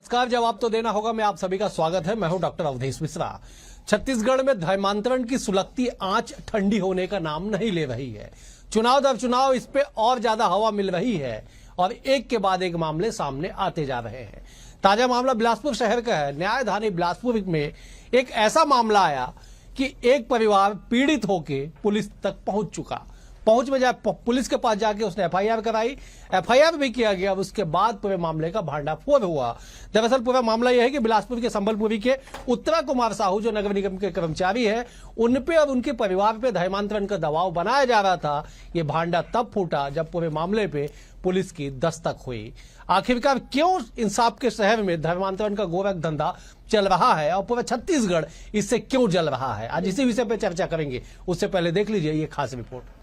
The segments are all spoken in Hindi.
नमस्कार। जवाब तो देना होगा मैं आप सभी का स्वागत है। मैं हूं डॉक्टर अवधेश मिश्रा। छत्तीसगढ़ में धर्मांतरण की सुलगती आंच ठंडी होने का नाम नहीं ले रही है। चुनाव दर चुनाव इस पे और ज्यादा हवा मिल रही है और एक के बाद एक मामले सामने आते जा रहे हैं। ताजा मामला बिलासपुर शहर का है। न्यायधानी बिलासपुर में एक ऐसा मामला आया कि एक परिवार पीड़ित होकर पुलिस तक पहुंच चुका। पहुंच में जाए पुलिस के पास जाके उसने एफआईआर कराई, एफआईआर भी किया गया। उसके बाद पूरे मामले का भांडाफोड़ हुआ। दरअसल पूरा मामला यह है कि बिलासपुर के संबलपुरी के उत्तरा कुमार साहू जो नगर निगम के कर्मचारी है, उन पे और उनके परिवार पे धर्मांतरण का दबाव बनाया जा रहा था। ये भांडा तब फूटा जब पूरे मामले पे पुलिस की दस्तक हुई। आखिरकार क्यों इंसाफ के शहर में धर्मांतरण का गोरख धंधा चल रहा है और पूरा छत्तीसगढ़ इससे क्यों जल रहा है, आज इसी विषय पर चर्चा करेंगे। उससे पहले देख लीजिए ये खास रिपोर्ट।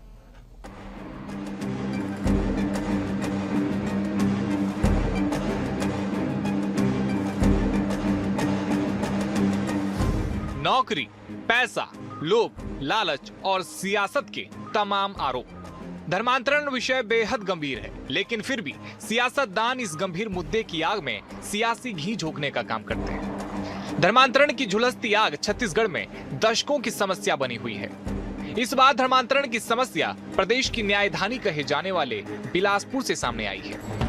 नौकरी, पैसा, लोभ, लालच और सियासत के तमाम आरोप। धर्मांतरण विषय बेहद गंभीर है, लेकिन फिर भी सियासतदान इस गंभीर मुद्दे की आग में सियासी घी झोंकने का काम करते हैं। धर्मांतरण की झुलसती आग छत्तीसगढ़ में दशकों की समस्या बनी हुई है। इस बार धर्मांतरण की समस्या प्रदेश की न्यायधानी कहे जाने वाले बिलासपुर से सामने आई है।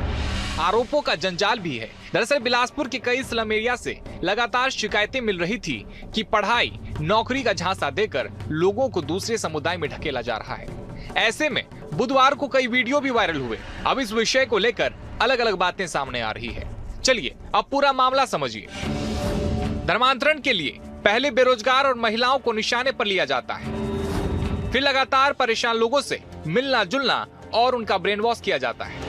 आरोपों का जंजाल भी है। दरअसल बिलासपुर के कई स्लम एरिया से लगातार शिकायतें मिल रही थी कि पढ़ाई, नौकरी का झांसा देकर लोगों को दूसरे समुदाय में ढकेला जा रहा है। ऐसे में बुधवार को कई वीडियो भी वायरल हुए। अब इस विषय को लेकर अलग अलग बातें सामने आ रही है। चलिए अब पूरा मामला समझिए। धर्मांतरण के लिए पहले बेरोजगार और महिलाओं को निशाने पर लिया जाता है, फिर लगातार परेशान लोगों से मिलना जुलना और उनका ब्रेन वॉश किया जाता है।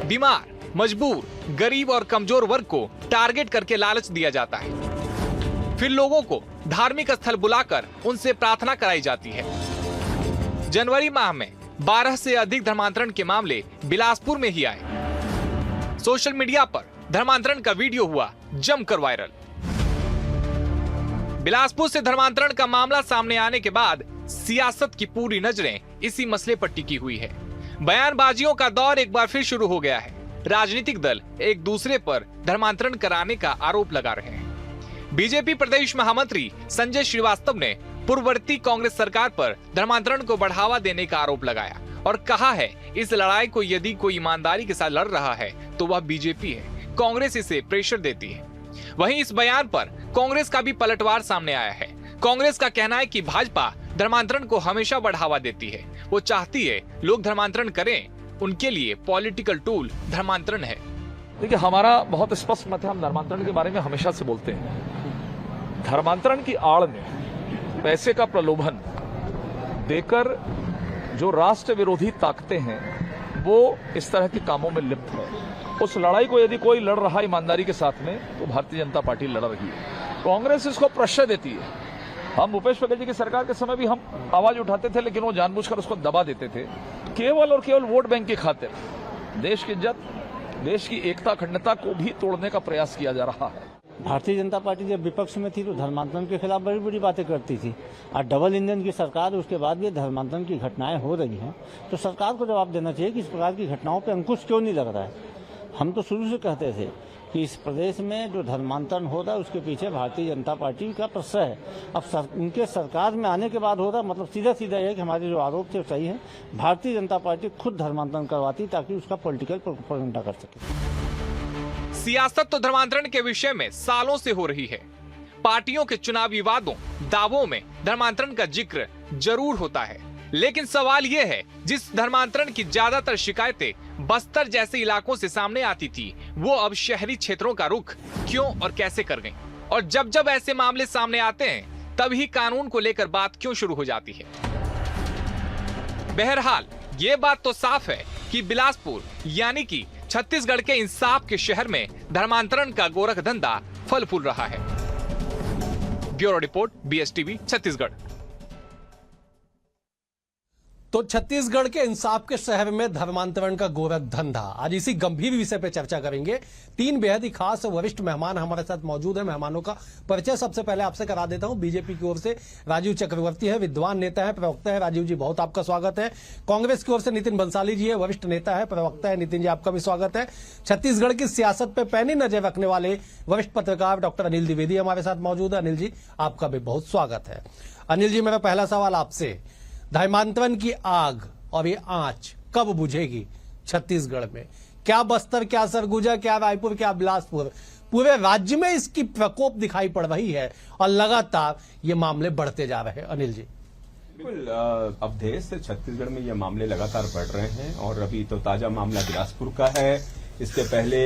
बीमार, मजबूर, गरीब और कमजोर वर्ग को टारगेट करके लालच दिया जाता है। फिर लोगों को धार्मिक स्थल बुलाकर उनसे प्रार्थना कराई जाती है। जनवरी माह में 12 से अधिक धर्मांतरण के मामले बिलासपुर में ही आए। सोशल मीडिया पर धर्मांतरण का वीडियो हुआ जमकर वायरल। बिलासपुर से धर्मांतरण का मामला सामने आने के बाद सियासत की पूरी नजरें इसी मसले पर टिकी हुई है। बयानबाजियों का दौर एक बार फिर शुरू हो गया है। राजनीतिक दल एक दूसरे पर धर्मांतरण कराने का आरोप लगा रहे हैं। बीजेपी प्रदेश महामंत्री संजय श्रीवास्तव ने पूर्ववर्ती कांग्रेस सरकार पर धर्मांतरण को बढ़ावा देने का आरोप लगाया और कहा है इस लड़ाई को यदि कोई ईमानदारी के साथ लड़ रहा है तो वह बीजेपी है, कांग्रेस इसे प्रेशर देती है। वहीं इस बयान पर कांग्रेस का भी पलटवार सामने आया है। कांग्रेस का कहना है कि भाजपा धर्मांतरण को हमेशा बढ़ावा देती है। वो चाहती है लोग धर्मांतरण करें, उनके लिए पॉलिटिकल टूल धर्मांतरण है। देखिए, हमारा बहुत स्पष्ट मत है। हम धर्मांतरण के बारे में हमेशा से बोलते हैं। धर्मांतरण की आड़ में पैसे का प्रलोभन देकर जो राष्ट्र विरोधी ताकतें हैं वो इस तरह के कामों में लिप्त है। उस लड़ाई को यदि कोई लड़ रहा है ईमानदारी के साथ में तो भारतीय जनता पार्टी लड़ रही है। कांग्रेस इसको प्रश्रय देती है। हम भूपेश बघेल जी की सरकार के समय भी हम आवाज उठाते थे, लेकिन वो जानबूझकर उसको दबा देते थे, केवल और केवल वोट बैंक की खातिर। देश की इज्जत, देश की एकता अखंडता को भी तोड़ने का प्रयास किया जा रहा है। भारतीय जनता पार्टी जब विपक्ष में थी तो धर्मांतरण के खिलाफ बड़ी बड़ी बातें करती थी। और डबल इंजन की सरकार, उसके बाद भी धर्मांतरण की घटनाएं हो रही हैं, तो सरकार को जवाब देना चाहिए कि इस प्रकार की घटनाओं पर अंकुश क्यों नहीं लग रहा है। हम तो शुरू से कहते थे कि इस प्रदेश में जो धर्मांतरण हो रहा है उसके पीछे भारतीय जनता पार्टी का प्रश्रय है। अब उनके सरकार में आने के बाद हो रहा, मतलब सीधा सीधा यह है कि हमारे जो आरोप थे सही है। भारतीय जनता पार्टी खुद धर्मांतरण करवाती ताकि उसका पॉलिटिकल प्रोपेगेंडा कर सके। सियासत तो धर्मांतरण के विषय में सालों से हो रही है। पार्टियों के चुनावी वादों, दावों में धर्मांतरण का जिक्र जरूर होता है, लेकिन सवाल यह है जिस धर्मांतरण की ज्यादातर शिकायतें बस्तर जैसे इलाकों से सामने आती थी, वो अब शहरी क्षेत्रों का रुख क्यों और कैसे कर गई? और जब जब ऐसे मामले सामने आते हैं तभी कानून को लेकर बात क्यों शुरू हो जाती है? बहरहाल ये बात तो साफ है कि बिलासपुर यानी कि छत्तीसगढ़ के इंसाफ के शहर में धर्मांतरण का गोरख धंधा फल फूल रहा है। Bureau report, BSTV Chhattisgarh. तो छत्तीसगढ़ के इंसाफ के शहर में धर्मांतरण का गोरख धंधा, आज इसी गंभीर विषय पर चर्चा करेंगे। तीन बेहद ही खास वरिष्ठ मेहमान हमारे साथ मौजूद हैं। मेहमानों का परिचय सबसे पहले आपसे करा देता हूं। बीजेपी की ओर से राजीव चक्रवर्ती है, विद्वान नेता है, प्रवक्ता है। राजीव जी, बहुत आपका स्वागत है। कांग्रेस की ओर से नितिन बंसाली जी है, वरिष्ठ नेता है, प्रवक्ता है। नितिन जी, आपका भी स्वागत है। छत्तीसगढ़ की सियासत पर पैनी नजर रखने वाले वरिष्ठ पत्रकार डॉक्टर अनिल द्विवेदी हमारे साथ मौजूद है। अनिल जी, आपका भी बहुत स्वागत है। अनिल जी, मेरा पहला सवाल आपसे, धर्मांतरण की आग और ये आंच कब बुझेगी छत्तीसगढ़ में? क्या बस्तर, क्या सरगुजा, क्या रायपुर, क्या बिलासपुर, पूरे राज्य में इसकी प्रकोप दिखाई पड़ रही है और लगातार ये मामले बढ़ते जा रहे हैं। अनिल जी। बिल्कुल, अवधेश से छत्तीसगढ़ में ये मामले लगातार बढ़ रहे हैं और अभी तो ताजा मामला बिलासपुर का है। इसके पहले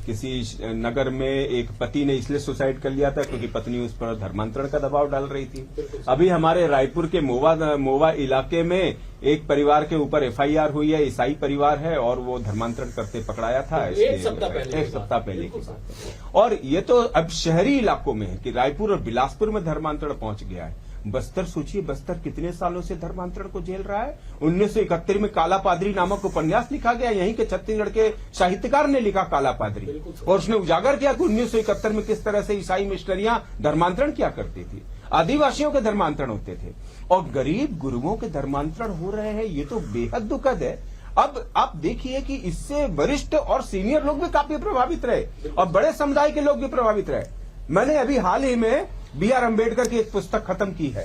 किसी नगर में एक पति ने इसलिए सुसाइड कर लिया था क्योंकि पत्नी उस पर धर्मांतरण का दबाव डाल रही थी। अभी हमारे रायपुर के मोवा इलाके में एक परिवार के ऊपर एफआईआर हुई है, ईसाई परिवार है और वो धर्मांतरण करते पकड़ाया था। एक सप्ताह पहले की बात। और ये तो अब शहरी इलाकों में है कि रायपुर और बिलासपुर में धर्मांतरण पहुंच गया है। बस्तर सोचिए, बस्तर कितने सालों से धर्मांतरण को झेल रहा है। 1971 में काला पादरी नामक उपन्यास लिखा गया, यहीं के छत्तीसगढ़ के साहित्यकार ने लिखा काला पादरी, और उसने उजागर किया कि 1971 में किस तरह से ईसाई मिशनरियां धर्मांतरण किया करती थी, आदिवासियों के धर्मांतरण होते थे और गरीब गुरुओं के धर्मांतरण हो रहे हैं। ये तो बेहद दुखद है। अब आप देखिए कि इससे वरिष्ठ और सीनियर लोग भी काफी प्रभावित रहे और बड़े समुदाय के लोग भी प्रभावित रहे। मैंने अभी हाल ही में B.R. अम्बेडकर की एक पुस्तक खत्म की है।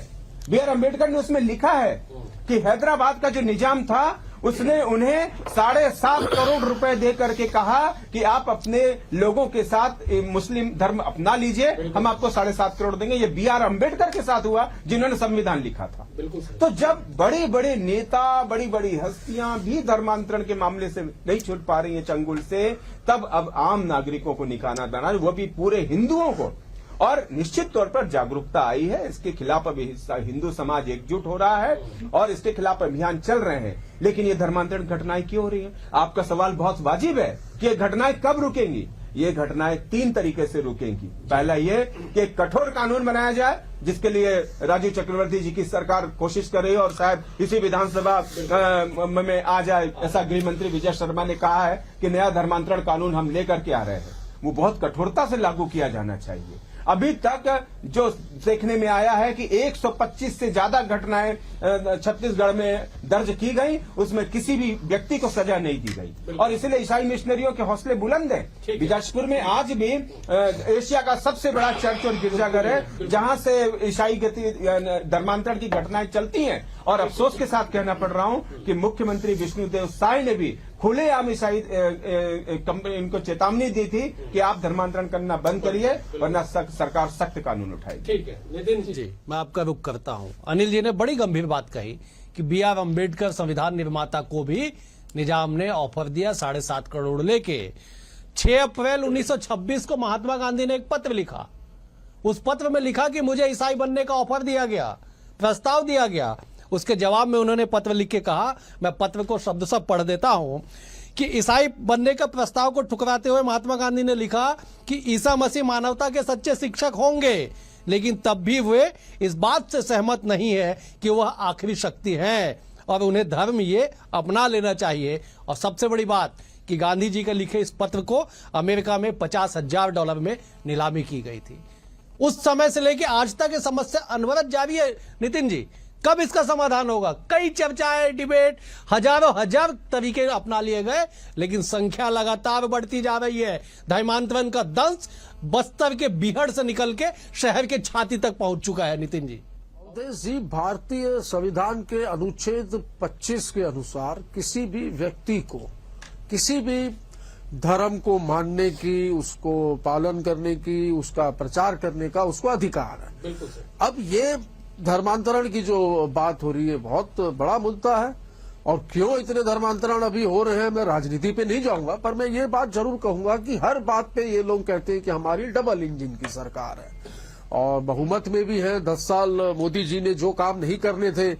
B.R. अम्बेडकर ने उसमें लिखा है कि हैदराबाद का जो निजाम था उसने उन्हें 7.5 करोड़ रुपए दे करके कहा कि आप अपने लोगों के साथ मुस्लिम धर्म अपना लीजिए, हम आपको 7.5 करोड़ देंगे। ये B.R. अम्बेडकर के साथ हुआ जिन्होंने संविधान लिखा था। तो जब बड़े बड़े नेता, बड़ी बड़ी हस्तियां भी धर्मांतरण के मामले से नहीं छूट पा रही है चंगुल से, तब अब आम नागरिकों को निशाना बनाना, वो भी पूरे हिंदुओं को। और निश्चित तौर पर जागरूकता आई है, इसके खिलाफ अभी हिंदू समाज एकजुट हो रहा है और इसके खिलाफ अभियान चल रहे हैं। लेकिन ये धर्मांतरण घटनाएं क्यों हो रही हैं? आपका सवाल बहुत वाजिब है कि ये घटनाएं कब रुकेंगी। ये घटनाएं 3 तरीके से रुकेंगी। पहला ये कि एक कठोर कानून बनाया जाए, जिसके लिए राजीव चक्रवर्ती जी की सरकार कोशिश कर रही है और शायद इसी विधानसभा में आ जाए। ऐसा गृह मंत्री विजय शर्मा ने कहा है कि नया धर्मांतरण कानून हम लेकर के आ रहे हैं, वो बहुत कठोरता से लागू किया जाना चाहिए। अभी तक जो देखने में आया है कि 125 से ज्यादा घटनाएं छत्तीसगढ़ में दर्ज की गई, उसमें किसी भी व्यक्ति को सजा नहीं दी गई और इसलिए ईसाई मिशनरियों के हौसले बुलंद हैं। बिलासपुर में आज भी एशिया का सबसे बड़ा चर्च और गिरजाघर है जहां से ईसाई धर्मांतरण की घटनाएं चलती हैं। और अफसोस के साथ कहना पड़ रहा हूं कि मुख्यमंत्री विष्णुदेव साय ने भी खुलेआम ईसाई इनको चेतावनी दी थी कि आप धर्मांतरण करना बंद करिए वरना सरकार सख्त कानून उठाएगी। ठीक है नितिन जी, मैं आपका रुख करता हूं। अनिल जी ने बड़ी गंभीर बात कही कि B.R. अम्बेडकर संविधान निर्माता को भी निजाम ने ऑफर दिया 7.5 करोड़ लेके। 6 अप्रैल 1926 को महात्मा गांधी ने एक पत्र लिखा। उस पत्र में लिखा कि मुझे ईसाई बनने का ऑफर दिया गया, प्रस्ताव दिया गया। उसके जवाब में उन्होंने पत्र लिख के कहा, मैं पत्र को शब्दशः पढ़ देता हूं, कि ईसाई बनने का प्रस्ताव को ठुकराते हुए महात्मा गांधी ने लिखा कि ईसा मसीह मानवता के सच्चे शिक्षक होंगे, लेकिन तब भी वे इस बात से सहमत नहीं है कि वह आखिरी शक्ति हैं और उन्हें धर्म ये अपना लेना चाहिए। और सबसे बड़ी बात कि गांधी जी के लिखे इस पत्र को अमेरिका में $50,000 में नीलामी की गई थी। उस समय से लेकर आज तक ये समस्या अनवरत जारी है। नितिन जी, कब इसका समाधान होगा? कई चर्चाएं, डिबेट, हजार तरीके अपना लिए गए, लेकिन संख्या लगातार बढ़ती जा रही है। धर्मांतरण का दंश बस्तर के बीहड़ से निकल के शहर के छाती तक पहुंच चुका है। नितिन जी। अवधेश जी, भारतीय संविधान के अनुच्छेद 25 के अनुसार किसी भी व्यक्ति को किसी भी धर्म को मानने की, उसको पालन करने की, उसका प्रचार करने का उसको अधिकार है। बिल्कुल सर। अब ये धर्मांतरण की जो बात हो रही है बहुत बड़ा मुद्दा है और क्यों इतने धर्मांतरण अभी हो रहे हैं, मैं राजनीति पे नहीं जाऊंगा, पर मैं ये बात जरूर कहूंगा कि हर बात पे ये लोग कहते हैं कि हमारी डबल इंजन की सरकार है और बहुमत में भी है। 10 साल मोदी जी ने जो काम नहीं करने थे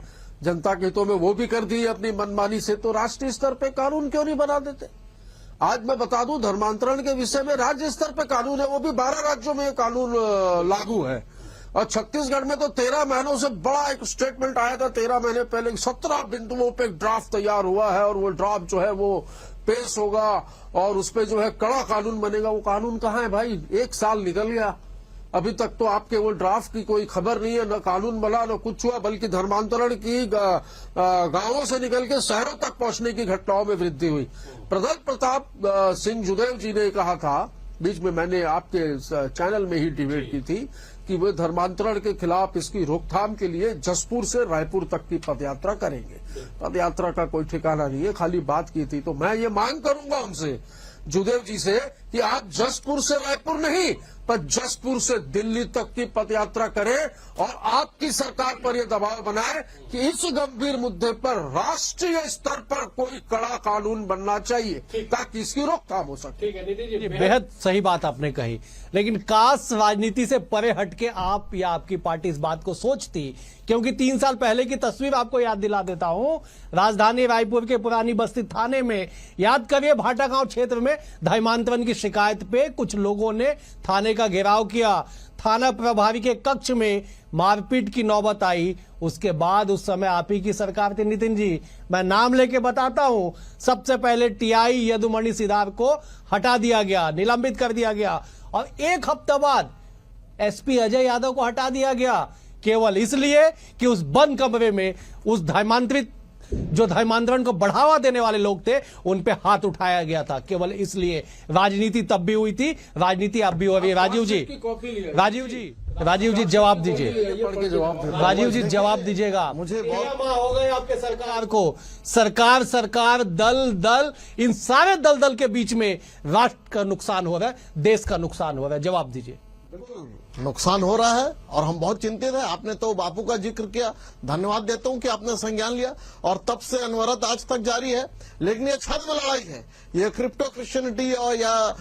जनता के हितों में वो भी कर दिए अपनी मनमानी से, तो राष्ट्रीय स्तर पे कानून क्यों नहीं बना देते? आज मैं बता दूं, धर्मांतरण के विषय में राज्य स्तर पे कानून है, वो भी 12 राज्यों में कानून लागू है। और छत्तीसगढ़ में तो 13 महीनों से बड़ा एक स्टेटमेंट आया था, 13 महीने पहले 17 बिंदुओं पे ड्राफ्ट तैयार हुआ है और वो ड्राफ्ट जो है वो पेश होगा और उसपे जो है कड़ा कानून बनेगा। वो कानून कहाँ है भाई? 1 साल निकल गया, अभी तक तो आपके वो ड्राफ्ट की कोई खबर नहीं है, न कानून बना न कुछ हुआ, बल्कि धर्मांतरण की गांवों से निकल के शहरों तक पहुंचने की घटनाओं में वृद्धि हुई। प्रबल प्रताप सिंह जुदेव जी ने कहा था, बीच में मैंने आपके चैनल में ही डिबेट की थी, कि वे धर्मांतरण के खिलाफ इसकी रोकथाम के लिए जसपुर से रायपुर तक की पदयात्रा करेंगे। पदयात्रा का कोई ठिकाना नहीं है, खाली बात की थी। तो मैं ये मांग करूंगा उनसे, जुदेव जी से, कि आप जसपुर से रायपुर नहीं पर जसपुर से दिल्ली तक की पदयात्रा करें और आपकी सरकार पर यह दबाव बनाए कि इस गंभीर मुद्दे पर राष्ट्रीय स्तर पर कोई कड़ा कानून बनना चाहिए ताकि इसकी रोकथाम हो सके। ठीक है नितिन जी, बेहद सही बात आपने कही, लेकिन काश राजनीति से परे हटके आप या आपकी पार्टी इस बात को सोचती, क्योंकि 3 साल पहले की तस्वीर आपको याद दिला देता हूं। राजधानी रायपुर के पुरानी बस्ती थाने में, याद करिए, भाटा गांव क्षेत्र में धर्मांतरण की शिकायत पे कुछ लोगों ने थाने का घेराव किया। थाना प्रभारी के कक्ष में मारपीट की नौबत आई। उसके बाद उस समय आप ही की सरकार थी नितिन जी, मैं नाम लेके बताता हूं। सबसे पहले टीआई यदुमणि सिदार को हटा दिया गया, निलंबित कर दिया गया, और 1 हफ्ता बाद एसपी अजय यादव को हटा दिया गया, केवल इसलिए कि उस बंद कमरे में उस धर्मांतरित जो धर्मांतरण को बढ़ावा देने वाले लोग थे उन पे हाथ उठाया गया था, केवल इसलिए। राजनीति तब भी हुई थी, राजनीति अब भी हो रही है। राजीव जी जवाब दीजिए, राजीव जी जवाब दीजिएगा। मुझे हो गए आपके सरकार को, सरकार दल इन सारे दल के बीच में राष्ट्र का नुकसान हो रहा है, देश का नुकसान हो रहा है। जवाब दीजिए। नुकसान हो रहा है और हम बहुत चिंतित हैं। आपने तो बापू का जिक्र किया, धन्यवाद देता हूं कि आपने संज्ञान लिया, और तब से अनवरत आज तक जारी है। लेकिन ये छद्म लड़ाई है, ये क्रिप्टो क्रिश्चियनिटी और या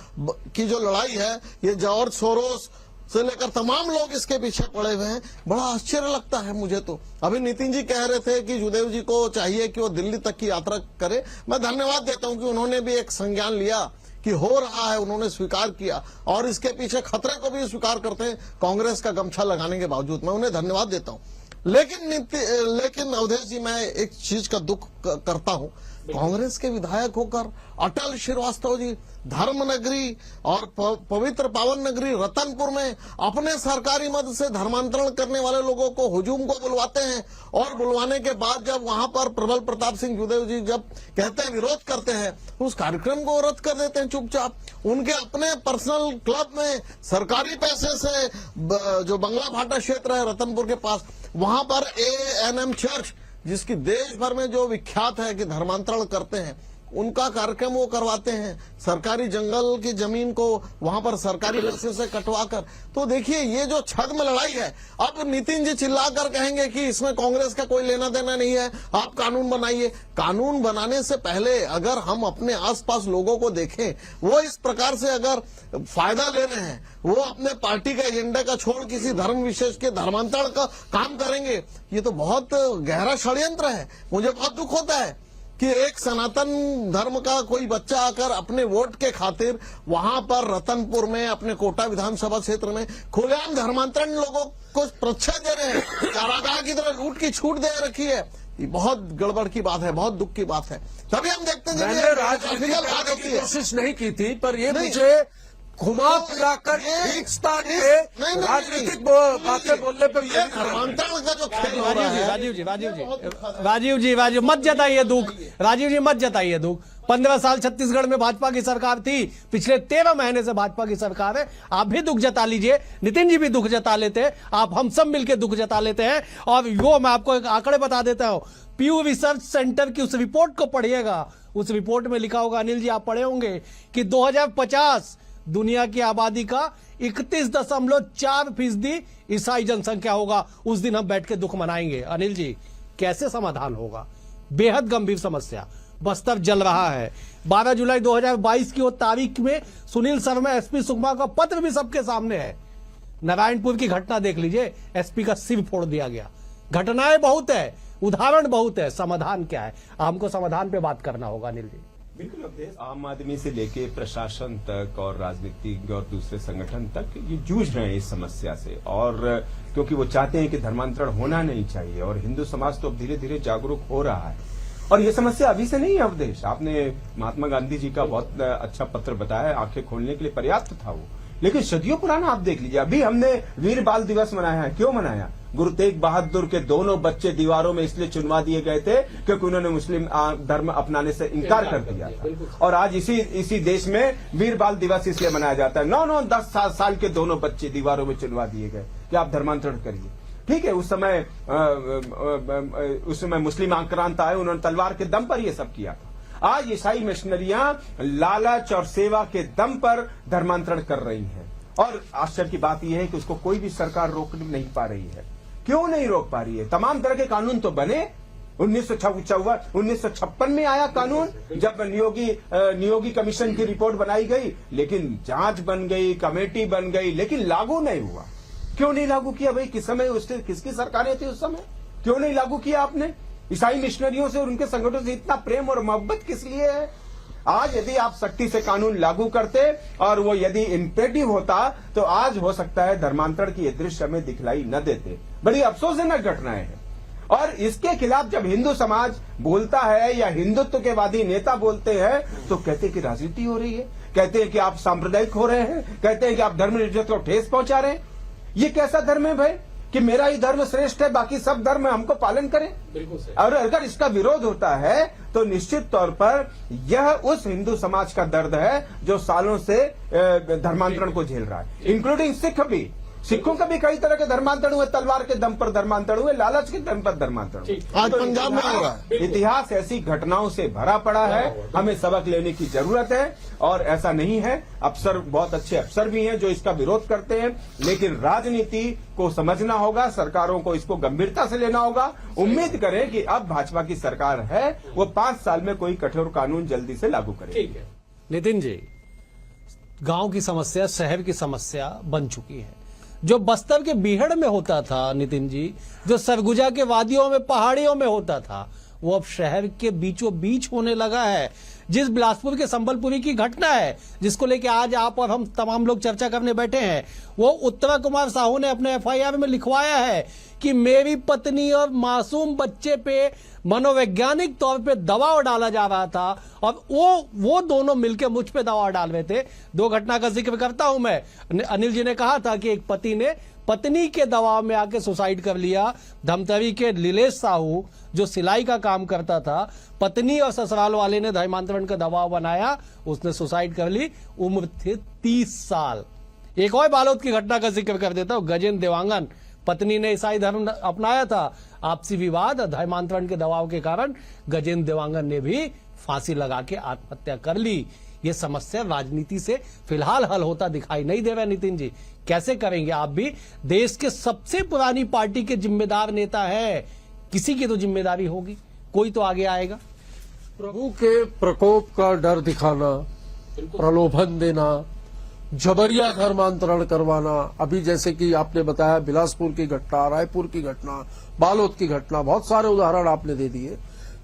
की जो लड़ाई है, ये जॉर्ज सोरोस से लेकर तमाम लोग इसके पीछे पड़े हुए हैं। बड़ा आश्चर्य लगता है मुझे तो। अभी नितिन जी कह रहे थे कि जुदेव जी को चाहिए कि वो दिल्ली तक की यात्रा करे। मैं धन्यवाद देता हूं कि उन्होंने भी एक संज्ञान लिया कि हो रहा है, उन्होंने स्वीकार किया, और इसके पीछे खतरे को भी स्वीकार करते हैं कांग्रेस का गमछा लगाने के बावजूद। मैं उन्हें धन्यवाद देता हूं। लेकिन अवधेश जी, मैं एक चीज का दुख करता हूं, कांग्रेस के विधायक होकर अटल श्रीवास्तव जी धर्म नगरी और पवित्र पावन नगरी रतनपुर में अपने सरकारी मद से धर्मांतरण करने वाले लोगों को हुजूम को बुलवाते हैं, और बुलवाने के बाद जब वहां पर प्रबल प्रताप सिंह जुदेव जी जब कहते हैं, विरोध करते हैं, उस कार्यक्रम को रद्द कर देते हैं चुपचाप। उनके अपने पर्सनल क्लब में सरकारी पैसे से जो बंगला भाटा क्षेत्र है रतनपुर के पास, वहां पर ANM चर्च, जिसकी देश भर में जो विख्यात है कि धर्मांतरण करते हैं, उनका कार्यक्रम वो करवाते हैं, सरकारी जंगल की जमीन को वहां पर सरकारी पैसे से कटवाकर। तो देखिए, ये जो छद्म लड़ाई है, अब नितिन जी चिल्लाकर कहेंगे कि इसमें कांग्रेस का कोई लेना देना नहीं है, आप कानून बनाइए। कानून बनाने से पहले अगर हम अपने आसपास लोगों को देखें, वो इस प्रकार से अगर फायदा ले रहे हैं, वो अपने पार्टी का एजेंडा का छोड़ किसी धर्म विशेष के धर्मांतरण का काम करेंगे, ये तो बहुत गहरा षड्यंत्र है। मुझे बहुत दुख होता है कि एक सनातन धर्म का कोई बच्चा आकर अपने वोट के खातिर वहां पर रतनपुर में, अपने कोटा विधानसभा क्षेत्र में खुलेआम धर्मांतरण लोगों को प्रच्छय दे रहे हैं, कारागार की तरह लूट की छूट दे रखी है। ये बहुत गड़बड़ की बात है, बहुत दुख की बात है। तभी हम देखते हैं मैंने राजनीति की कोशिश नहीं की थी, पर ये मुझे घुमा फिराकर राजनीतिक बातें बोलने पर धर्मांतरण का जो खेल हो रहा है। राजीव मत जताइए दुख, राजीव जी मत जताइए दुख। 15 साल छत्तीसगढ़ में भाजपा की सरकार थी, पिछले 13 महीने से भाजपा की सरकार है। आप भी दुख जता लीजिए, नितिन जी भी दुख जता लेते हैं, आप हम सब मिलकर दुख जता लेते हैं। और यो मैं आपको एक आंकड़े बता देता हूं, पीयू रिसर्च सेंटर की उस रिपोर्ट को पढ़िएगा। उस रिपोर्ट में लिखा होगा, अनिल जी आप पढ़े होंगे, कि 2050 दुनिया की आबादी का 31.4% ईसाई जनसंख्या होगा। उस दिन हम बैठ के दुख मनाएंगे। अनिल जी, कैसे समाधान होगा? बेहद गंभीर समस्या। बस्तर जल रहा है। 12 जुलाई 2022 की वो तारीख में सुनील शर्मा एसपी सुकमा का पत्र भी सबके सामने है। नारायणपुर की घटना देख लीजिए, एसपी का सिर फोड़ दिया गया। घटनाएं बहुत है, उदाहरण बहुत है, समाधान क्या है? हमको समाधान पे बात करना होगा। अनिल जी, बिल्कुल अवधेश, आम आदमी से लेके प्रशासन तक और राजनीतिक और दूसरे संगठन तक ये जूझ रहे हैं इस समस्या से, और क्योंकि वो चाहते हैं कि धर्मांतरण होना नहीं चाहिए, और हिंदू समाज तो अब धीरे धीरे जागरूक हो रहा है। और ये समस्या अभी से नहीं है अवधेश, आपने महात्मा गांधी जी का बहुत अच्छा पत्र बताया, आंखें खोलने के लिए पर्याप्त था वो, लेकिन सदियों पुराना आप देख लीजिए। अभी हमने वीर बाल दिवस मनाया है, क्यों मनाया? गुरु तेग बहादुर के दोनों बच्चे दीवारों में इसलिए चुनवा दिए गए थे क्योंकि उन्होंने मुस्लिम धर्म अपनाने से इनकार कर दिया था। और आज इसी देश में वीर बाल दिवस इसलिए मनाया जाता है। 9-10 साल के दोनों बच्चे दीवारों में चुनवा दिए गए कि आप धर्मांतरण करिए। ठीक है, उस समय मुस्लिम आक्रांत आए, उन्होंने तलवार के दम पर यह सब किया था। आज ईसाई मिशनरियां लालच और सेवा के दम पर धर्मांतरण कर रही हैं, और आश्चर्य की बात यह है कि उसको कोई भी सरकार रोक नहीं पा रही है। क्यों नहीं रोक पा रही है? तमाम तरह के कानून तो बने। 1956 में आया कानून, जब नियोगी कमीशन की रिपोर्ट बनाई गई, लेकिन जांच बन गई, कमेटी बन गई, लेकिन लागू नहीं हुआ। क्यों नहीं लागू किया भाई? किस समय किसकी सरकारें थी उस समय? क्यों नहीं लागू किया आपने? ईसाई मिशनरियों से और उनके संगठनों से इतना प्रेम और मोहब्बत किस लिए है? आज यदि आप सख्ती से कानून लागू करते और वो यदि इम्पेटिव होता तो आज हो सकता है धर्मांतरण की ये दृश्य हमें दिखलाई न देते। बड़ी अफसोसजनक घटनाएं हैं, और इसके खिलाफ जब हिंदू समाज बोलता है या हिंदुत्व के वादी नेता बोलते हैं तो कहते हैं कि राजनीति हो रही है, कहते हैं कि आप सांप्रदायिक हो रहे हैं, कहते हैं कि आप धर्मनिरपेक्षता को ठेस पहुंचा रहे हैं। ये कैसा धर्म है भाई कि मेरा ही धर्म श्रेष्ठ है, बाकी सब धर्म हमको पालन करें? बिल्कुल सही। और अगर इसका विरोध होता है तो निश्चित तौर पर यह उस हिंदू समाज का दर्द है जो सालों से धर्मांतरण को झेल रहा है, इंक्लूडिंग सिख भी। सिखों का भी कई तरह के धर्मांतरण हुए, तलवार के दम पर धर्मांतरण हुए, लालच के दम पर धर्मांतरण हुए। आज पंजाब में हो रहा है। इतिहास ऐसी घटनाओं से भरा पड़ा है, हमें सबक लेने की जरूरत है। और ऐसा नहीं है, अफसर बहुत अच्छे अफसर भी हैं जो इसका विरोध करते हैं, लेकिन राजनीति को समझना होगा, सरकारों को इसको गंभीरता से लेना होगा। उम्मीद करें कि अब भाजपा की सरकार है, वो 5 साल में कोई कठोर कानून जल्दी से लागू करे। नितिन जी, गांव की समस्या शहर की समस्या बन चुकी है। जो बस्तर के बीहड़ में होता था नितिन जी, जो सरगुजा के वादियों में पहाड़ियों में होता था, वो अब शहर के बीचों बीच होने लगा है। जिस बिलासपुर के संबलपुरी की घटना है, जिसको लेके आज आप और हम तमाम लोग चर्चा करने बैठे हैं, वो उत्तरा कुमार साहू ने अपने FIR में लिखवाया है कि मेरी पत्नी और मासूम बच्चे पे मनोवैज्ञानिक तौर पे दबाव डाला जा रहा था, और वो दोनों मिलकर मुझ पे दबाव डाल रहे थे। 2 घटना का जिक्र करता हूं मैं। अनिल जी ने कहा था कि एक पति ने पत्नी के दबाव में आके सुसाइड कर लिया। धमतरी के लीलेश साहू जो सिलाई का काम करता था, पत्नी और ससुराल वाले ने धर्मांतरण का दबाव बनाया, उसने सुसाइड कर ली। उम्र थी 30 साल। एक और बालोद की घटना का जिक्र कर देता हूं। गजेंद्र देवांगन, पत्नी ने ईसाई धर्म अपनाया था, आपसी विवाद और धर्मांतरण के दबाव के कारण गजेंद्र देवांगन ने भी फांसी लगा के आत्महत्या कर ली। ये समस्या राजनीति से फिलहाल हल होता दिखाई नहीं दे रहा। नितिन जी, कैसे करेंगे? आप भी देश के सबसे पुरानी पार्टी के जिम्मेदार नेता है, किसी की तो जिम्मेदारी होगी, कोई तो आगे आएगा। प्रभु के प्रकोप का डर दिखाना, प्रलोभन देना, जबरिया धर्मांतरण करवाना, अभी जैसे कि आपने बताया बिलासपुर की घटना, रायपुर की घटना, बालोद की घटना, बहुत सारे उदाहरण आपने दे दिए।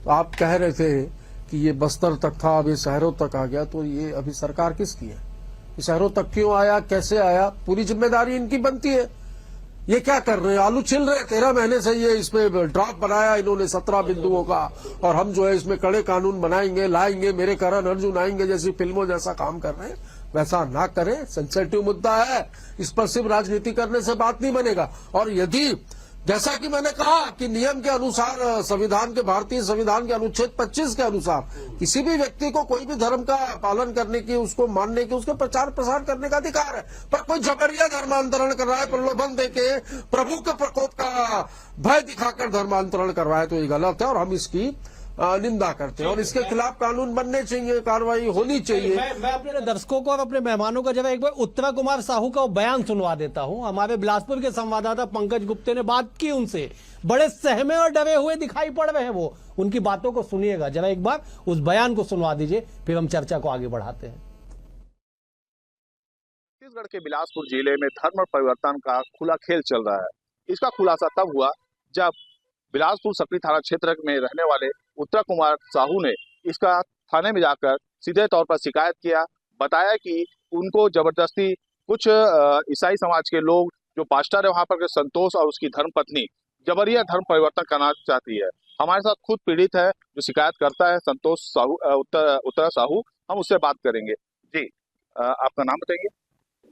तो आप कह रहे थे कि ये बस्तर तक था, अब ये शहरों तक आ गया, तो ये अभी सरकार किसकी है? ये शहरों तक क्यों आया, कैसे आया? पूरी जिम्मेदारी इनकी बनती है। ये क्या कर रहे हैं? आलू छिल रहे हैं। 13 महीने से ये इसमें ड्राफ्ट बनाया इन्होंने 17 बिंदुओं का, और हम जो है इसमें कड़े कानून बनाएंगे, लाएंगे, मेरे करण अर्जुन आएंगे जैसी फिल्मों जैसा काम कर रहे हैं। वैसा ना करें, सेंसिटिव मुद्दा है, इस पर सिर्फ राजनीति करने से बात नहीं बनेगा। और यदि जैसा कि मैंने कहा कि नियम के अनुसार, संविधान के, भारतीय संविधान के अनुच्छेद 25 के अनुसार किसी भी व्यक्ति को कोई भी धर्म का पालन करने की, उसको मानने की, उसके प्रचार प्रसार करने का अधिकार है। पर कोई जबरिया धर्मांतरण कर रहा है, प्रलोभन देके, प्रभु के प्रकोप का भय दिखाकर धर्मांतरण कर रहा है, तो ये गलत है और हम इसकी निंदा करते हैं, और इसके खिलाफ कानून बनने चाहिए, कार्रवाई होनी चाहिए। मैं अपने दर्शकों को और अपने मेहमानों को जब एक बार उत्तरा कुमार साहू का बयान सुनवा देता हूं। हमारे बिलासपुर के संवाददाता पंकज गुप्ते ने बात की उनसे, बड़े सहमे और डरे हुए दिखाई पड़ रहे हैं वो। उनकी बातों को सुनिएगा जरा, एक बार उस बयान को सुनवा दीजिए, फिर हम चर्चा को आगे बढ़ाते हैं। छत्तीसगढ़ के बिलासपुर जिले में धर्म परिवर्तन का खुला खेल चल रहा है। इसका खुलासा तब हुआ जब बिलासपुर सकरी थाना क्षेत्र में रहने वाले उत्तरा कुमार साहू ने इसका थाने में जाकर सीधे तौर पर शिकायत किया। बताया कि उनको जबरदस्ती कुछ ईसाई समाज के लोग, जो पास्टर है वहां पर के संतोष और उसकी धर्मपत्नी जबरिया धर्म परिवर्तन करना चाहती है। हमारे साथ खुद पीड़ित है जो शिकायत करता है, संतोष साहू, उत्तरा साहू। हम उससे बात करेंगे। जी, आपका नाम बताइए।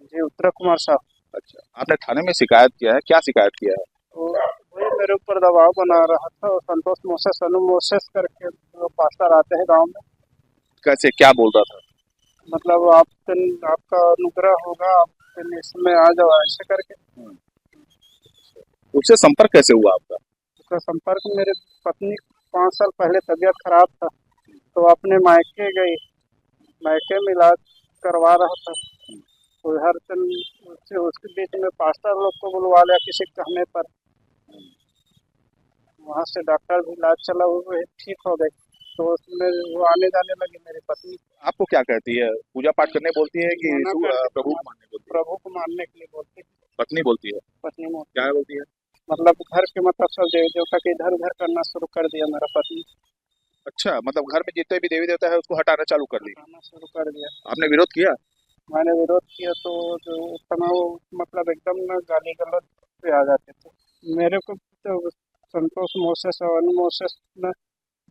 जी, उत्तरा कुमार साहब। अच्छा, आपने थाने में शिकायत किया है, क्या शिकायत किया है? वही मेरे ऊपर दबाव बना रहा था और संतोष मोसेस अनु मोसेस करके पास्टर आते हैं गांव में। कैसे, क्या बोल रहा था? मतलब आपका अनुग्रह होगा, आप इसमें आ जाओ ऐसे करके। उससे संपर्क कैसे हुआ आपका? उसका संपर्क, मेरे पत्नी 5 साल पहले तबीयत खराब था तो अपने मायके गई, मायके में इलाज करवा रहा था तो हर दिन उसके बीच में पास्टर लोग को बुलवा लिया किसी कहने पर। वहाँ से डॉक्टर भी इलाज चला, वो ठीक हो गए तो उसमें वो आने जाने लगी मेरी पत्नी। आपको क्या कहती है? पूजा पाठ करने बोलती है कि प्रभु को मानने बोलती है? प्रभु को मानने के लिए बोलती है। पत्नी बोलती है? पत्नी क्या बोलती है? मतलब घर के मतलब सब देवी देवता के इधर उधर करना शुरू कर दिया मेरा पत्नी। अच्छा, मतलब घर में जितने भी देवी देवता है उसको हटाना चालू कर दी? करना शुरू कर दिया। आपने विरोध किया? मैंने विरोध किया तो जो उस समय वो मतलब एकदम न गाली गलौज पे आ जाते थे। मेरे को तो संतोष मोसेस और अनु मोसेस ने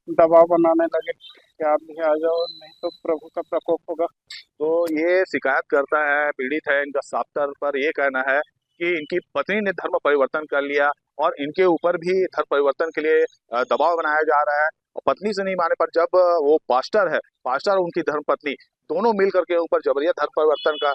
दबाव बनाने लगे कि आप भी आ जाओ, नहीं तो प्रभु का प्रकोप होगा। तो ये शिकायत करता है, पीड़ित है, इनका साफ तौर पर ये कहना है कि इनकी पत्नी ने धर्म परिवर्तन कर लिया और इनके ऊपर भी धर्म परिवर्तन के लिए दबाव बनाया जा रहा है। और पत्नी से नहीं माने पर जब वो पास्टर है, पास्टर और उनकी धर्मपत्नी दोनों मिल करके ऊपर जबरिया धर्म परिवर्तन का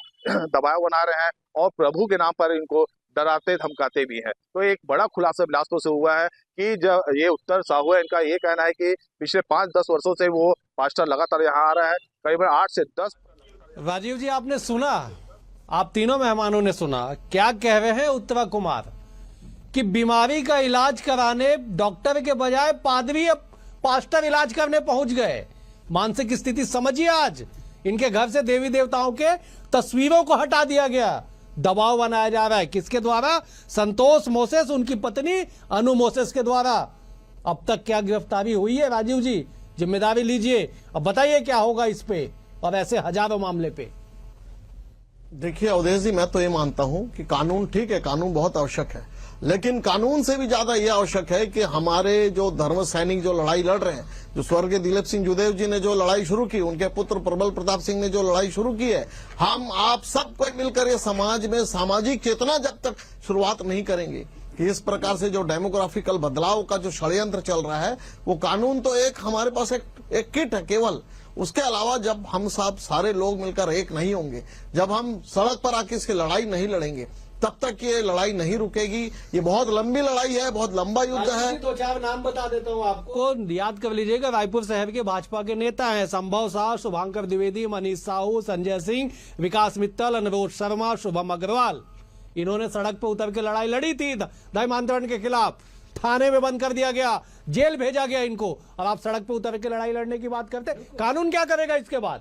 दबाव बना रहे हैं और प्रभु के नाम पर इनको डराते धमकाते भी हैं। तो एक बड़ा खुलासा बिलासपुर से हुआ है कि जब ये उत्तर साहू है, इनका ये कहना है कि पिछले 5-10 वर्षों से वो पास्टर लगातार यहाँ आ रहा है, करीबन 8 से 10। राजीव जी, आपने सुना, आप तीनों मेहमानों ने सुना, क्या कह रहे हैं उत्तरा कुमार कि बीमारी का इलाज कराने डॉक्टर के बजाय पादरी पास्टर इलाज करने पहुंच गए। मानसिक स्थिति समझिए। आज इनके घर से देवी देवताओं के तस्वीरों को हटा दिया गया, दबाव बनाया जा रहा है। किसके द्वारा? संतोष मोसेस, उनकी पत्नी अनु मोसेस के द्वारा। अब तक क्या गिरफ्तारी हुई है? राजीव जी, जिम्मेदारी लीजिए, अब बताइए क्या होगा इस पे और ऐसे हजारों मामले पे। देखिए अवधेश जी, मैं तो ये मानता हूं कि कानून ठीक है, कानून बहुत आवश्यक है, लेकिन कानून से भी ज्यादा यह आवश्यक है कि हमारे जो धर्म सैनिक जो लड़ाई लड़ रहे हैं, जो स्वर्गीय दिलीप सिंह जुदेव जी ने जो लड़ाई शुरू की, उनके पुत्र प्रबल प्रताप सिंह ने जो लड़ाई शुरू की है, हम आप सब कोई मिलकर ये समाज में सामाजिक चेतना जब तक शुरुआत नहीं करेंगे कि इस प्रकार से जो डेमोग्राफिकल बदलाव का जो षड्यंत्र चल रहा है, वो कानून तो एक हमारे पास एक किट है केवल। उसके अलावा जब हम सब सारे लोग मिलकर एक नहीं होंगे, जब हम सड़क पर आके इसकी लड़ाई नहीं लड़ेंगे, तब तक ये लड़ाई नहीं रुकेगी। ये बहुत लंबी लड़ाई है, बहुत लंबा युद्ध है। 2-4 नाम बता देता हूँ आपको, याद कर लीजिएगा। रायपुर शहर के भाजपा के नेता हैं संभव शाह, शुभांकर द्विवेदी, मनीष साहू, संजय सिंह, विकास मित्तल, अनुरोध शर्मा, शुभम अग्रवाल। इन्होंने सड़क पर उतर के लड़ाई लड़ी थी धर्मांतरण के खिलाफ। थाने में बंद कर दिया गया, जेल भेजा गया इनको, और आप सड़क पे उतर के लड़ाई लड़ने की बात करते। कानून क्या करेगा इसके बाद?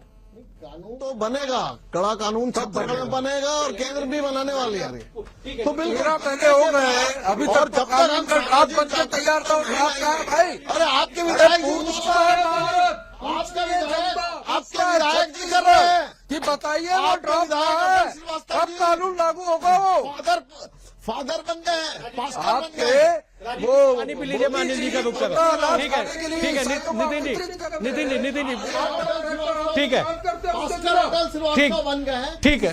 कानून तो बनेगा, कड़ा कानून छत्तीसगढ़ में बनेगा और केंद्र भी बनाने वाले हैं। तो बिल्कुल पहले हो गए, अभी तक जब तक हम ड्राफ्ट बन के तैयार था भाई। अरे आपके विधायक आपके जी कर रहे हैं कि बताइए वो ड्राफ्ट है, कब कानून लागू होगा? वो फादर बन गए आपके वो पानी पी लीजिए, अनिल जी का रुक करो। ठीक है, ठीक है नितिन जी, ठीक है, ठीक है,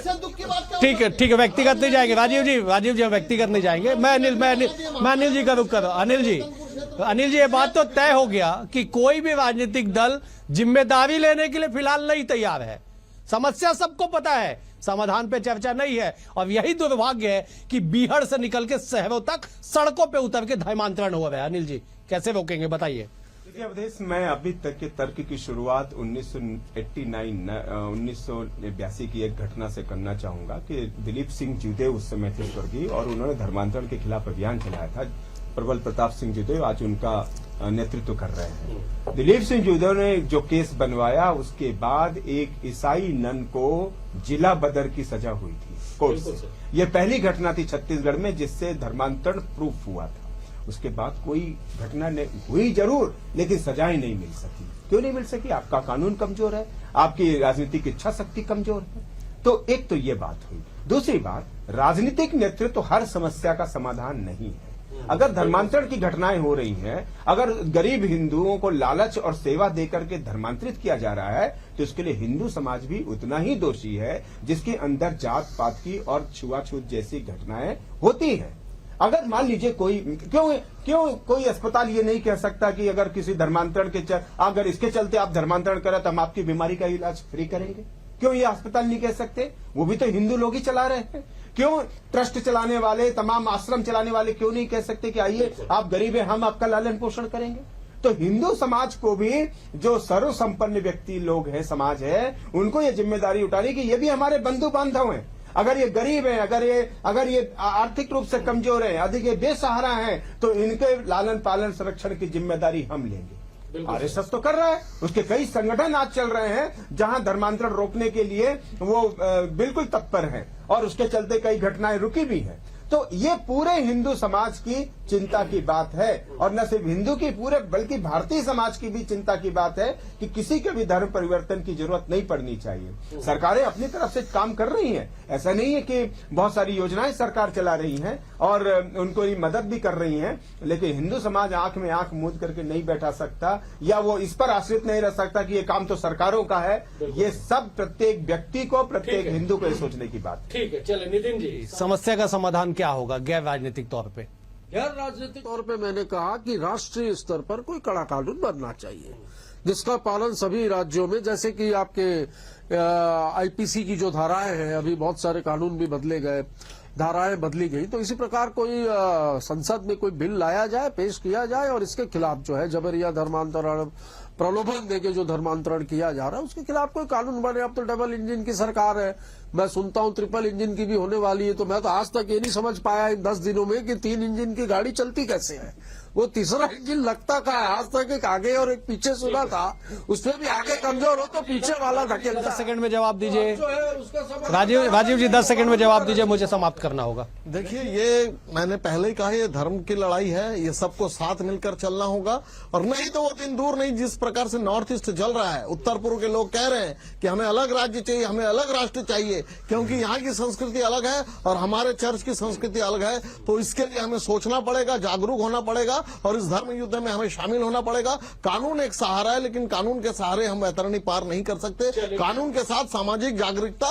ठीक है, ठीक है, व्यक्तिगत नहीं जाएंगे राजीव जी, व्यक्तिगत नहीं जाएंगे। मैं अनिल जी का रुक करो। अनिल जी, ये बात तो तय हो गया कि कोई भी राजनीतिक दल जिम्मेदारी लेने के लिए फिलहाल नहीं तैयार है। समस्या सबको पता है, समाधान पे चर्चा नहीं है, और यही दुर्भाग्य है कि बीहड़ से निकल के शहरों तक सड़कों पे उतर के धर्मांतरण हो रहा है। अनिल जी, कैसे रोकेंगे बताइए? देखिए अवधेश, मैं अभी तक के तर्क की शुरुआत 1982 की एक घटना से करना चाहूंगा कि दिलीप सिंह जुदेव उस समय थे स्वर्गीय, और उन्होंने धर्मांतरण के खिलाफ अभियान चलाया था। प्रबल प्रताप सिंह जुदेव आज उनका नेतृत्व कर रहे हैं। दिलीप सिंह जुदेव ने जो केस बनवाया, उसके बाद एक ईसाई नन को जिला बदर की सजा हुई थी कोर्ट से। यह पहली घटना थी छत्तीसगढ़ में जिससे धर्मांतरण प्रूफ हुआ था। उसके बाद कोई घटना हुई जरूर, लेकिन सजाएं नहीं मिल सकी। क्यों नहीं मिल सकी? आपका कानून कमजोर है, आपकी राजनीतिक इच्छा शक्ति कमजोर है। तो एक तो ये बात हुई। दूसरी बात, राजनीतिक नेतृत्व तो हर समस्या का समाधान नहीं है। अगर धर्मांतरण की घटनाएं हो रही हैं, अगर गरीब हिंदुओं को लालच और सेवा देकर के धर्मांतरित किया जा रहा है, तो इसके लिए हिंदू समाज भी उतना ही दोषी है जिसके अंदर जात पात की और छुआछूत जैसी घटनाएं होती हैं। अगर मान लीजिए क्यों कोई अस्पताल ये नहीं कह सकता कि अगर किसी धर्मांतरण के अगर इसके चलते आप धर्मांतरण करें तो हम आपकी बीमारी का इलाज फ्री करेंगे? क्यों ये अस्पताल नहीं कह सकते? वो भी तो हिंदू लोग ही चला रहे हैं। क्यों ट्रस्ट चलाने वाले, तमाम आश्रम चलाने वाले क्यों नहीं कह सकते कि आइए आप गरीब हैं, हम आपका लालन पोषण करेंगे? तो हिंदू समाज को भी, जो सर्व संपन्न व्यक्ति लोग हैं, समाज है, उनको ये जिम्मेदारी उठानी कि ये भी हमारे बंधु बांधव हैं। अगर ये गरीब हैं, अगर ये आर्थिक रूप से कमजोर हैं, अधिक ये बेसहारा हैं, तो इनके लालन पालन संरक्षण की जिम्मेदारी हम लेंगे। आरएसएस तो कर रहा है, उसके कई संगठन आज चल रहे हैं जहां धर्मांतरण रोकने के लिए वो बिल्कुल तत्पर हैं और उसके चलते कई घटनाएं रुकी भी हैं। तो ये पूरे हिंदू समाज की चिंता की बात है, और न सिर्फ हिंदू की, पूरे बल्कि भारतीय समाज की भी चिंता की बात है कि किसी के भी धर्म परिवर्तन की जरूरत नहीं पड़नी चाहिए। सरकारें अपनी तरफ से काम कर रही हैं, ऐसा नहीं है कि बहुत सारी योजनाएं सरकार चला रही हैं और उनको ये मदद भी कर रही हैं, लेकिन हिंदू समाज आंख में आंख मूंद करके नहीं बैठा सकता, या वो इस पर आश्रित नहीं रह सकता कि ये काम तो सरकारों का है। ये सब प्रत्येक व्यक्ति को, प्रत्येक हिंदू को सोचने की बात। ठीक है, चले नितिन जी, समस्या का समाधान क्या होगा गैर राजनीतिक तौर पे? गैर राजनीतिक तौर पे मैंने कहा कि राष्ट्रीय स्तर पर कोई कड़ा कानून बनना चाहिए जिसका पालन सभी राज्यों में, जैसे कि आपके आईपीसी की जो धाराएं हैं, अभी बहुत सारे कानून भी बदले गए, धाराएं बदली गई, तो इसी प्रकार कोई संसद में कोई बिल लाया जाए, पेश किया जाए और इसके खिलाफ जो है जबरिया धर्मांतरण, प्रलोभन देके जो धर्मांतरण किया जा रहा है उसके खिलाफ कोई कानून बने। अब तो डबल इंजन की सरकार है, मैं सुनता हूं ट्रिपल इंजन की भी होने वाली है, तो मैं तो आज तक ये नहीं समझ पाया इन 10 दिनों में कि 3 इंजन की गाड़ी चलती कैसे है। वो तीसरा इंजन लगता का है, आज तक एक आगे और एक पीछे सुना था, उसमें भी आगे कमजोर हो तो पीछे वाला धकेलता। 10 सेकंड में जवाब दीजिए राजीव जी, 10 सेकंड में जवाब दीजिए, मुझे समाप्त करना होगा। देखिए, ये मैंने पहले ही कहा, ये धर्म की लड़ाई है, ये सबको साथ मिलकर चलना होगा, और नहीं तो वो दिन दूर नहीं जिस प्रकार से नॉर्थ ईस्ट चल रहा है, उत्तर पूर्व के लोग कह रहे हैं कि हमें अलग राज्य चाहिए, हमें अलग राष्ट्र चाहिए, क्योंकि यहाँ की संस्कृति अलग है और हमारे चर्च की संस्कृति अलग है। तो इसके लिए हमें सोचना पड़ेगा, जागरूक होना पड़ेगा और इस धर्म युद्ध में हमें शामिल होना पड़ेगा। कानून एक सहारा है, लेकिन कानून के सहारे हम वैतरणी पार नहीं कर सकते। कानून के साथ सामाजिक जागरूकता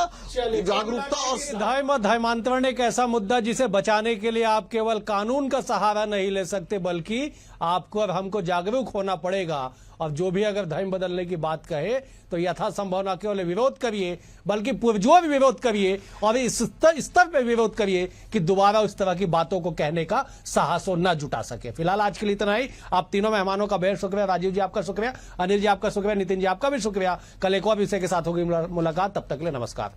और धर्मांतरण एक ऐसा मुद्दा जिसे बचाने के लिए आप केवल कानून का सहारा नहीं ले सकते, बल्कि आपको और हमको जागरूक होना पड़ेगा। और जो भी अगर धर्म बदलने की बात कहे तो यथासंभव न केवल विरोध करिए, बल्कि पुरजोर विरोध करिए और इस स्तर पे विरोध करिए कि दोबारा उस तरह की बातों को कहने का साहस न जुटा सके। फिलहाल आज के लिए इतना ही। आप तीनों मेहमानों का बेहद शुक्रिया। राजीव जी आपका शुक्रिया, अनिल जी आपका शुक्रिया, नितिन जी आपका भी शुक्रिया। कल एक और विषय के साथ होगी मुलाकात, तब तक के लिए नमस्कार।